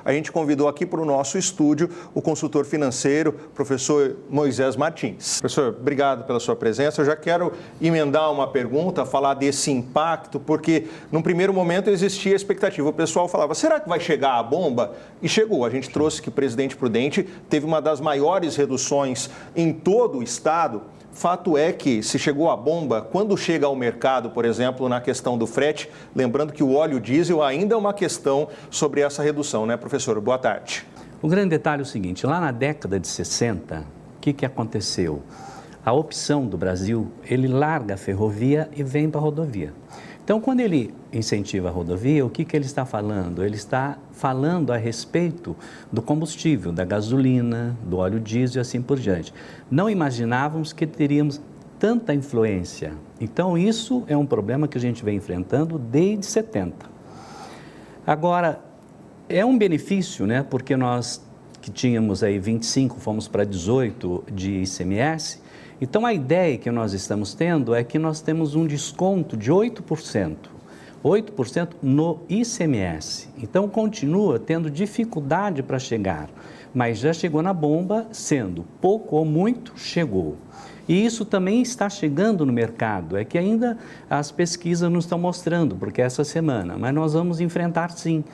a gente convidou aqui para o nosso estúdio o consultor financeiro, professor Moisés Martins. Professor, obrigado pela sua presença. Eu já quero emendar uma pergunta, falar desse impacto, porque num primeiro momento existia a expectativa. O pessoal falava, será que vai chegar a bomba? E chegou. A gente trouxe que Presidente Prudente teve uma das maiores reduções em todo o estado. Fato é que, se chegou a bomba, quando chega ao mercado, por exemplo, na questão do frete, lembrando que o óleo diesel ainda é uma questão sobre essa redução, né, professor? Boa tarde. O grande detalhe é o seguinte, lá na década de 60, o que aconteceu? A opção do Brasil, ele larga a ferrovia e vem para a rodovia. Então, quando ele incentiva a rodovia, o que ele está falando? Ele está falando a respeito do combustível, da gasolina, do óleo diesel e assim por diante. Não imaginávamos que teríamos tanta influência. Então, isso é um problema que a gente vem enfrentando desde 70. Agora, é um benefício, né? Porque nós que tínhamos aí 25, fomos para 18 de ICMS. Então, a ideia que nós estamos tendo é que nós temos um desconto de 8% no ICMS. Então, continua tendo dificuldade para chegar, mas já chegou na bomba, sendo pouco ou muito, chegou. E isso também está chegando no mercado, é que ainda as pesquisas não estão mostrando, porque é essa semana, mas nós vamos enfrentar sim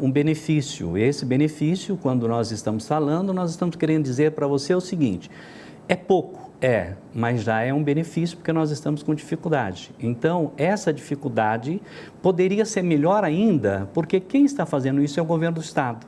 um benefício. Esse benefício, quando nós estamos falando, nós estamos querendo dizer para você o seguinte, é pouco. Mas já é um benefício porque nós estamos com dificuldade. Então, essa dificuldade poderia ser melhor ainda, porque quem está fazendo isso é o governo do Estado.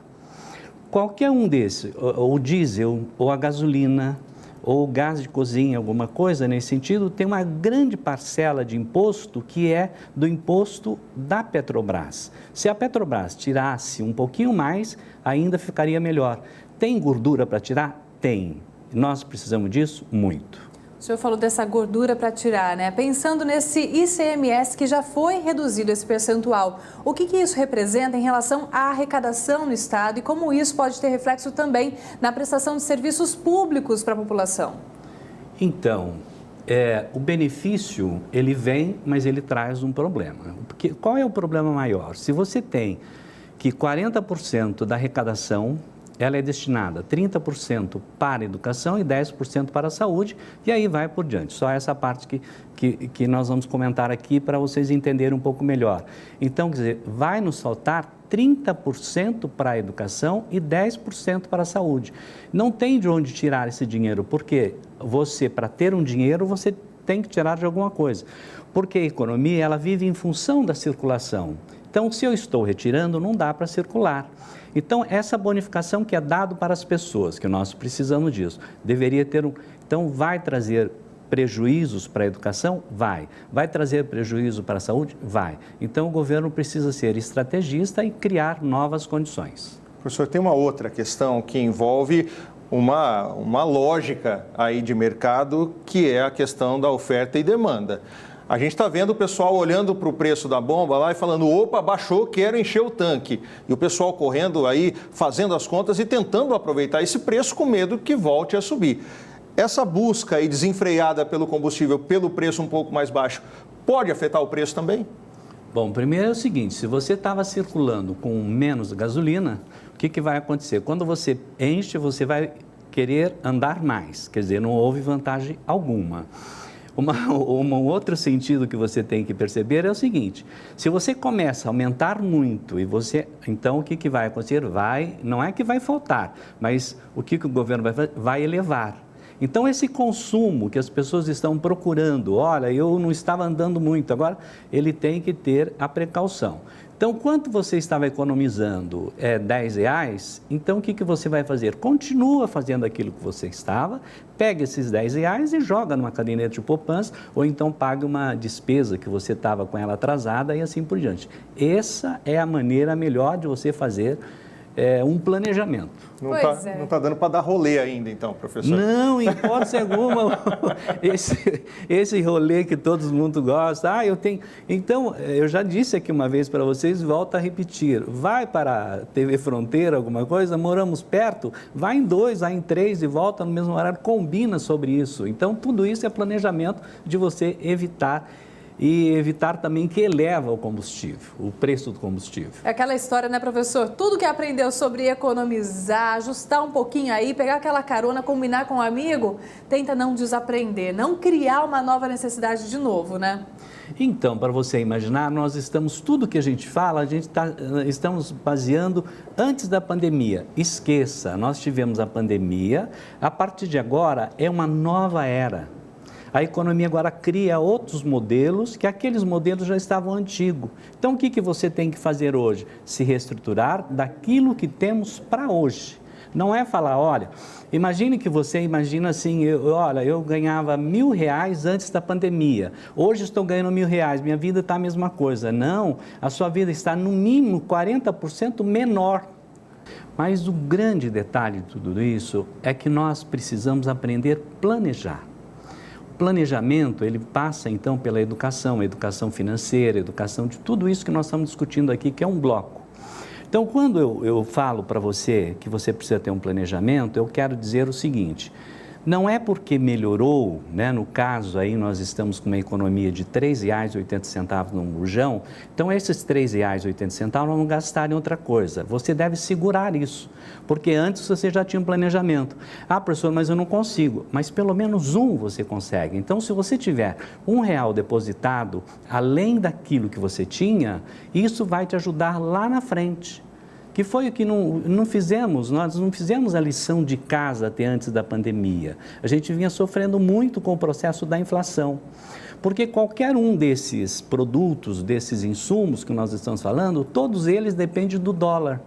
Qualquer um desses, ou o diesel, ou a gasolina, ou o gás de cozinha, alguma coisa nesse sentido, tem uma grande parcela de imposto que é do imposto da Petrobras. Se a Petrobras tirasse um pouquinho mais, ainda ficaria melhor. Tem gordura para tirar? Tem. Nós precisamos disso muito. O senhor falou dessa gordura para tirar, né? Pensando nesse ICMS que já foi reduzido esse percentual, o que isso representa em relação à arrecadação no Estado e como isso pode ter reflexo também na prestação de serviços públicos para a população? Então, o benefício, ele vem, mas ele traz um problema. Porque, qual é o problema maior? Se você tem que 40% da arrecadação ela é destinada 30% para a educação e 10% para a saúde, e aí vai por diante. Só essa parte que nós vamos comentar aqui para vocês entenderem um pouco melhor. Então, quer dizer, vai nos faltar 30% para a educação e 10% para a saúde. Não tem de onde tirar esse dinheiro, porque você, para ter um dinheiro, você tem que tirar de alguma coisa. Porque a economia, ela vive em função da circulação. Então, se eu estou retirando, não dá para circular. Então, essa bonificação que é dado para as pessoas, que nós precisamos disso, deveria ter Então, vai trazer prejuízos para a educação? Vai. Vai trazer prejuízo para a saúde? Vai. Então, o governo precisa ser estrategista e criar novas condições. Professor, tem uma outra questão que envolve uma lógica aí de mercado, que é a questão da oferta e demanda. A gente está vendo o pessoal olhando para o preço da bomba lá e falando, opa, baixou, quero encher o tanque. E o pessoal correndo aí, fazendo as contas e tentando aproveitar esse preço com medo que volte a subir. Essa busca aí desenfreada pelo combustível, pelo preço um pouco mais baixo, pode afetar o preço também? Bom, primeiro é o seguinte, se você estava circulando com menos gasolina, o que vai acontecer? Quando você enche, você vai querer andar mais, quer dizer, não houve vantagem alguma. Um outro sentido que você tem que perceber é o seguinte, se você começa a aumentar muito e você, então o que vai acontecer? Não é que vai faltar, mas o que o governo vai fazer? Vai elevar. Então esse consumo que as pessoas estão procurando, olha, eu não estava andando muito, agora ele tem que ter a precaução. Então, quanto você estava economizando R$10, então o que você vai fazer? Continua fazendo aquilo que você estava, pega esses R$10 e joga numa caderneta de poupança, ou então paga uma despesa que você estava com ela atrasada e assim por diante. Essa é a maneira melhor de você fazer um planejamento. Não está dando para dar rolê ainda, então, professor? Não, em hipótese alguma. Esse rolê que todo mundo gosta. Eu tenho... Então, eu já disse aqui uma vez para vocês, volto a repetir. Vai para a TV Fronteira, alguma coisa, moramos perto, vai em 2, vai em 3 e volta no mesmo horário, combina sobre isso. Então, tudo isso é planejamento de você evitar e evitar também que eleva o combustível, o preço do combustível. É aquela história, né, professor? Tudo que aprendeu sobre economizar, ajustar um pouquinho aí, pegar aquela carona, combinar com um amigo, tenta não desaprender, não criar uma nova necessidade de novo, né? Então, para você imaginar, tudo que a gente fala, estamos baseando antes da pandemia. Esqueça, nós tivemos a pandemia, a partir de agora é uma nova era. A economia agora cria outros modelos, que aqueles modelos já estavam antigos. Então, o que você tem que fazer hoje? Se reestruturar daquilo que temos para hoje. Não é falar, olha, imagina assim, eu ganhava R$1.000 antes da pandemia, hoje estou ganhando R$1.000, minha vida está a mesma coisa. Não, a sua vida está no mínimo 40% menor. Mas o grande detalhe de tudo isso é que nós precisamos aprender a planejar. O planejamento, ele passa então pela educação financeira, educação de tudo isso que nós estamos discutindo aqui, que é um bloco. Então, quando eu falo para você que você precisa ter um planejamento, eu quero dizer o seguinte, não é porque melhorou, né? No caso aí nós estamos com uma economia de R$ 3,80 no bujão, então esses R$ 3,80 não gastar em outra coisa, você deve segurar isso, porque antes você já tinha um planejamento. Ah, professor, mas eu não consigo, mas pelo menos um você consegue. Então, se você tiver R$1 depositado, além daquilo que você tinha, isso vai te ajudar lá na frente. Que foi o que não fizemos, nós não fizemos a lição de casa até antes da pandemia. A gente vinha sofrendo muito com o processo da inflação. Porque qualquer um desses produtos, desses insumos que nós estamos falando, todos eles dependem do dólar.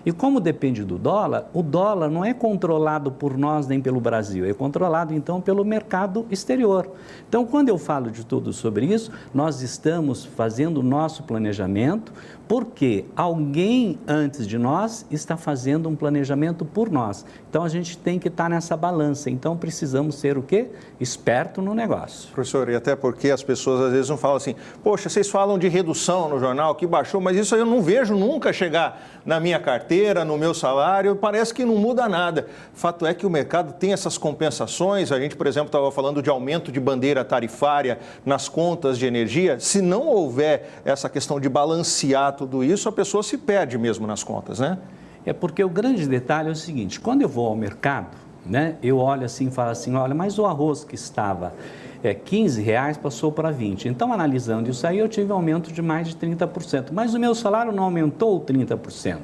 E como depende do dólar, o dólar não é controlado por nós nem pelo Brasil, é controlado então pelo mercado exterior. Então, quando eu falo de tudo sobre isso, nós estamos fazendo o nosso planejamento, porque alguém antes de nós está fazendo um planejamento por nós. Então, a gente tem que estar nessa balança. Então, precisamos ser o quê? Esperto no negócio. Professor, e até porque as pessoas às vezes não falam assim, poxa, vocês falam de redução no jornal, que baixou, mas isso aí eu não vejo nunca chegar na minha carteira, no meu salário, parece que não muda nada. Fato é que o mercado tem essas compensações, a gente, por exemplo, estava falando de aumento de bandeira tarifária nas contas de energia. Se não houver essa questão de balancear tudo isso, a pessoa se perde mesmo nas contas, né? É porque o grande detalhe é o seguinte, quando eu vou ao mercado, né, eu olho assim e falo assim, olha, mas o arroz que estava R$15 passou para 20. Então, analisando isso aí, eu tive um aumento de mais de 30%, mas o meu salário não aumentou 30%.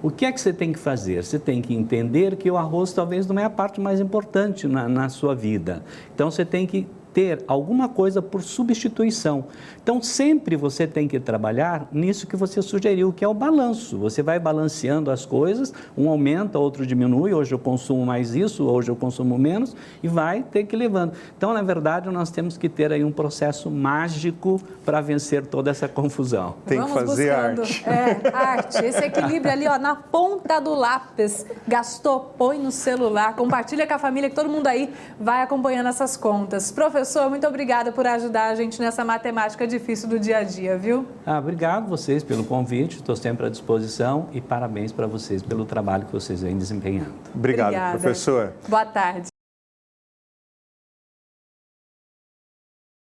O que é que você tem que fazer? Você tem que entender que o arroz talvez não é a parte mais importante na sua vida. Então, você tem que ter alguma coisa por substituição. Então, sempre você tem que trabalhar nisso que você sugeriu, que é o balanço. Você vai balanceando as coisas, um aumenta, outro diminui, hoje eu consumo mais isso, hoje eu consumo menos, e vai ter que ir levando. Então, na verdade, nós temos que ter aí um processo mágico para vencer toda essa confusão. Tem que fazer arte. Arte. Esse equilíbrio ali, ó, na ponta do lápis. Gastou, põe no celular, compartilha com a família, que todo mundo aí vai acompanhando essas contas. Professor, muito obrigada por ajudar a gente nessa matemática difícil do dia a dia, viu? Obrigado vocês pelo convite, estou sempre à disposição e parabéns para vocês pelo trabalho que vocês vêm desempenhando. Obrigado, professor. Boa tarde.